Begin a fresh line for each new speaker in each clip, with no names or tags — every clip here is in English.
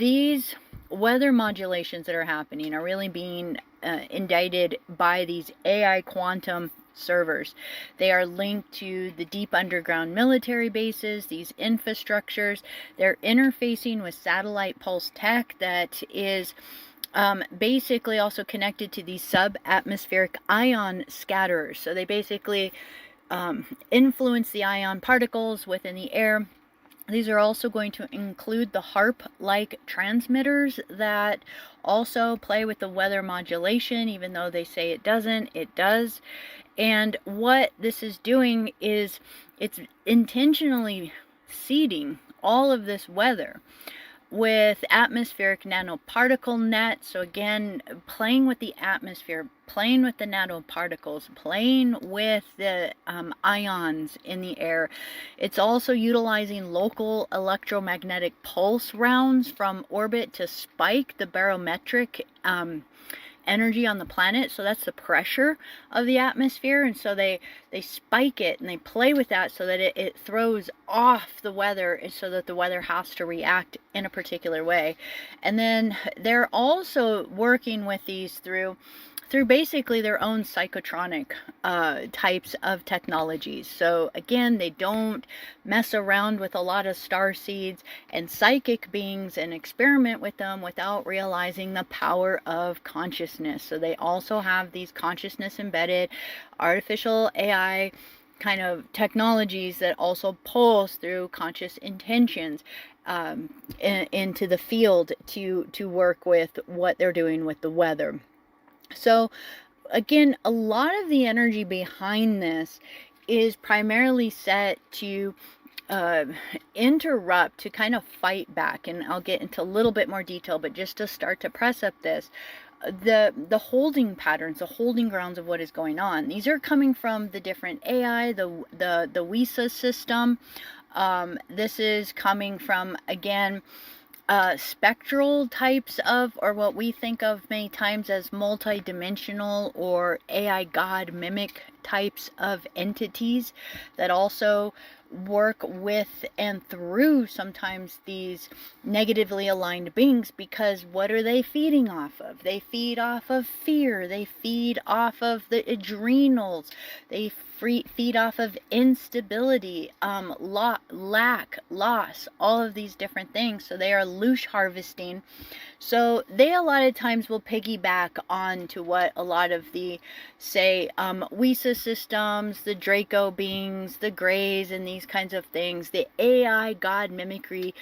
These weather modulations that are happening are really being indicted by these AI quantum servers. They are linked to the deep underground military bases, these infrastructures. They're interfacing with satellite pulse tech that is basically also connected to these subatmospheric ion scatterers. So they basically influence the ion particles within the air. These are also going to include the HAARP-like transmitters that also play with the weather modulation, even though they say it doesn't, it does. And what this is doing is it's intentionally seeding all of this weather with atmospheric nanoparticle net. So again, playing with the atmosphere, playing with the nanoparticles, playing with the ions in the air. It's also utilizing local electromagnetic pulse rounds from orbit to spike the barometric energy on the planet. So that's the pressure of the atmosphere, and so they spike it and they play with that so that it throws off the weather, and so that the weather has to react in a particular way. And then they're also working with these through basically their own psychotronic types of technologies. So again, they don't mess around with a lot of star seeds and psychic beings and experiment with them without realizing the power of consciousness. So they also have these consciousness embedded artificial AI kind of technologies that also pulse through conscious intentions into the field to work with what they're doing with the weather. So again, a lot of the energy behind this is primarily set to interrupt, to kind of fight back, and I'll get into a little bit more detail, but just to start to press up this, the holding patterns, the holding grounds of what is going on. These are coming from the different AI, the WISA system. This is coming from, again, spectral types of, or what we think of many times as multidimensional or AI God mimic types of entities that also work with and through sometimes these negatively aligned beings, because what are they feeding off of? They feed off of fear, they feed off of the adrenals, they feed off of instability, lack, loss, all of these different things. So they are loosh harvesting. So they a lot of times will piggyback on to what a lot of the, say, WISA systems, the Draco beings, the Greys, and these kinds of things, the AI God mimicry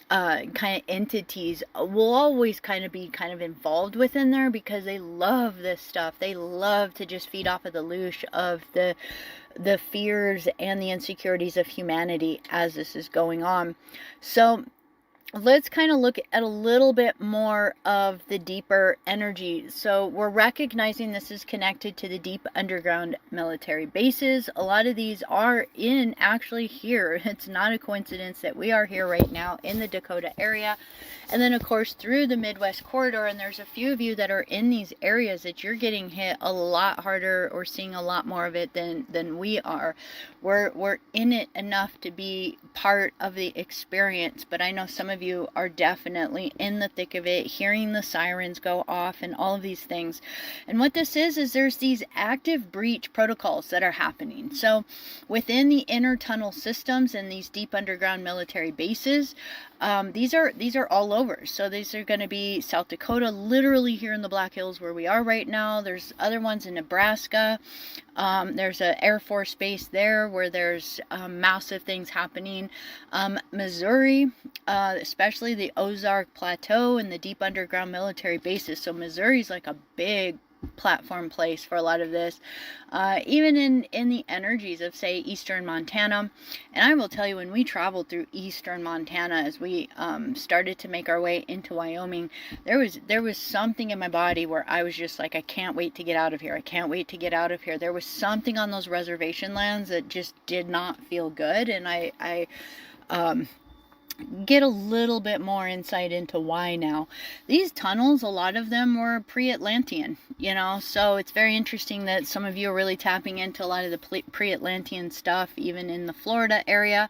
kind of entities will always kind of be involved within there, because they love this stuff. They love to just feed off of the loosh of the fears and the insecurities of humanity as this is going on. So let's kind of look at a little bit more of the deeper energy. So we're recognizing this is connected to the deep underground military bases. A lot of these are actually here. It's not a coincidence that we are here right now in the Dakota area. And then of course through the Midwest corridor, and there's a few of you that are in these areas that you're getting hit a lot harder or seeing a lot more of it than we are. We're in it enough to be part of the experience, but I know some of you are definitely in the thick of it, hearing the sirens go off and all of these things. And what this is there's these active breach protocols that are happening. So within the inner tunnel systems and these deep underground military bases, these are all over. So these are going to be South Dakota, literally here in the Black Hills where we are right now. There's other ones in Nebraska. There's an Air Force base there where there's massive things happening. Missouri, especially the Ozark Plateau and the deep underground military bases. So Missouri's like a big platform place for a lot of this, even in the energies of, say, eastern Montana. And I will tell you, when we traveled through eastern Montana, as we started to make our way into Wyoming, there was something in my body where I was just like, I can't wait to get out of here. I can't wait to get out of here. There was something on those reservation lands that just did not feel good, and I get a little bit more insight into why now. These tunnels, a lot of them were pre-Atlantean, so it's very interesting that some of you are really tapping into a lot of the pre-Atlantean stuff, even in the Florida area.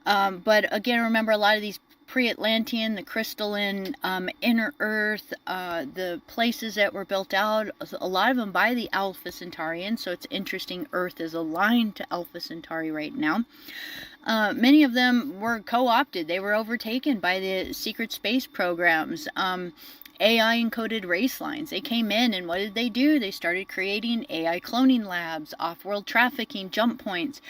But again, remember, a lot of these pre-Atlantean, the crystalline, inner Earth, the places that were built out, a lot of them by the Alpha Centaurian, so it's interesting Earth is aligned to Alpha Centauri right now. Many of them were co-opted. They were overtaken by the secret space programs. AI encoded race lines. They came in and what did they do? They started creating AI cloning labs, off-world trafficking, jump points.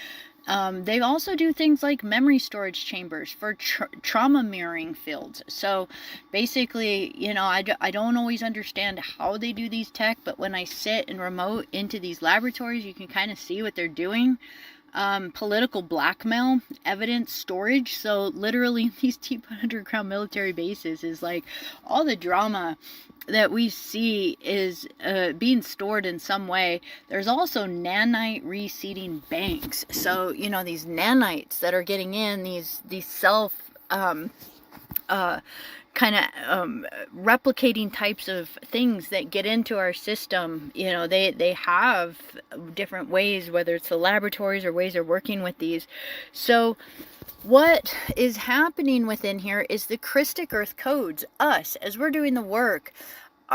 They also do things like memory storage chambers for trauma mirroring fields. So basically, you know, I don't always understand how they do these tech, but when I sit and remote into these laboratories, you can kind of see what they're doing. Political blackmail, evidence storage. So literally these deep underground military bases is like all the drama that we see is being stored in some way. There's also nanite reseeding banks. So, you know, these nanites that are getting in, these self kind of replicating types of things that get into our system. You know, they have different ways, whether it's the laboratories or ways they're working with these. So what is happening within here is the Christic Earth codes, us, as we're doing the work,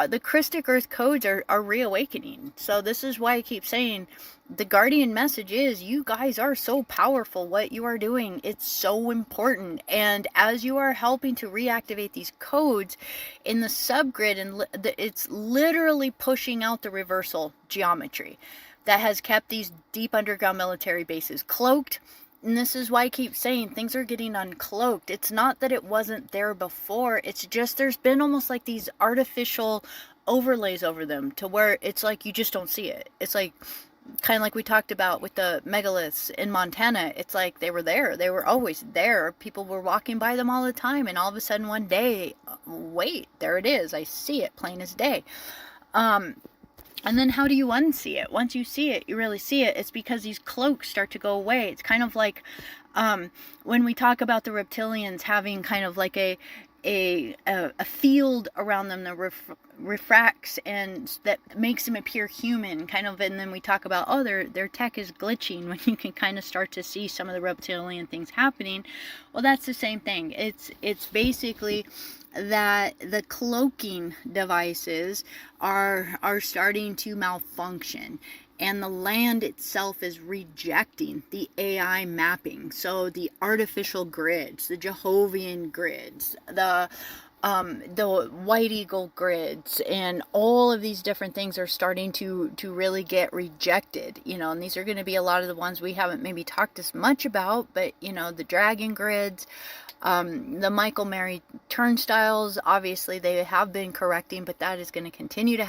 the Christic Earth codes are reawakening. So this is why I keep saying the guardian message is you guys are so powerful. What you are doing, it's so important. And as you are helping to reactivate these codes in the subgrid, and it's literally pushing out the reversal geometry that has kept these deep underground military bases cloaked. And this is why I keep saying things are getting uncloaked. It's not that it wasn't there before. It's just there's been almost like these artificial overlays over them to where it's like you just don't see it. It's like kind of like we talked about with the megaliths in Montana. It's like they were there. They were always there. People were walking by them all the time. And all of a sudden one day, wait, there it is. I see it plain as day. And then how do you unsee it? Once you see it, you really see it. It's because these cloaks start to go away. It's kind of like when we talk about the reptilians having kind of like a field around them that refracts and that makes them appear human, kind of. And then we talk about, oh, their tech is glitching, when you can kind of start to see some of the reptilian things happening. Well, that's the same thing. It's basically that the cloaking devices are starting to malfunction, and the land itself is rejecting the AI mapping. So the artificial grids, the Jehovian grids, the White Eagle grids, and all of these different things are starting to really get rejected, you know. And these are going to be a lot of the ones we haven't maybe talked as much about, but you know, the dragon grids, the Michael Mary turnstiles, obviously they have been correcting, but that is going to continue to